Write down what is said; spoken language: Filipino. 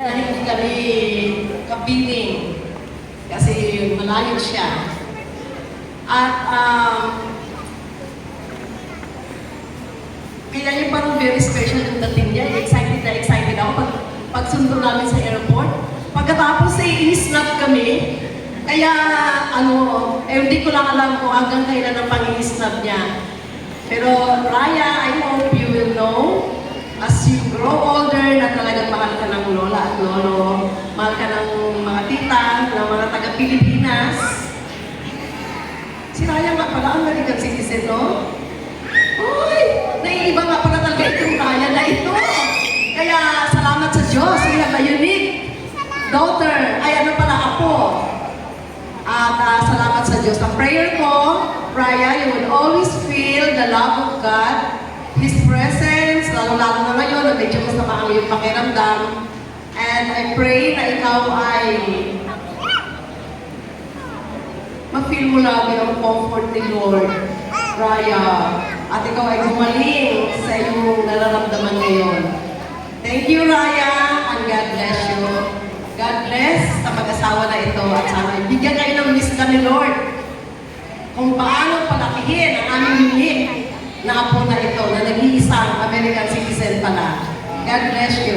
Hindi kami kapiling kasi malayo siya. At kaya yung parang very special yung dating niya. Excited ako pag sundo namin sa airport. Pagkatapos i-snap kami. Kaya hindi ko lang alam kung hanggang kailan ang pang-i-snap niya. Pero Raya, I hope you will know as you grow older na talagang mahal ka ng lola at lolo, mahal ka ng mga tita, ng mga taga-Pilipinas. Si Raya nga pala, American citizen, no? Uy! Naiiba nga pala talaga itong Raya na ito. Kaya salamat sa Diyos, we have a unique daughter, apo. At salamat sa Diyos. Ang prayer ko, Raya, you will always feel the love of God, His presence, lalo-lalo na ngayon, na medyo masama ang iyong pakiramdam. And I pray na ikaw ay ma-feel mo lagi ang comfort ni Lord, Raya. At ikaw ay gumaling sa iyong nararamdaman ngayon. Thank you, Raya, and God bless you. God bless sa mag-asawa na ito at sana ibigyan kayo ng wisdom ni Lord kung paano palakihin ang aming unique na apo na ito na nag-iisang American citizen pala. God bless you.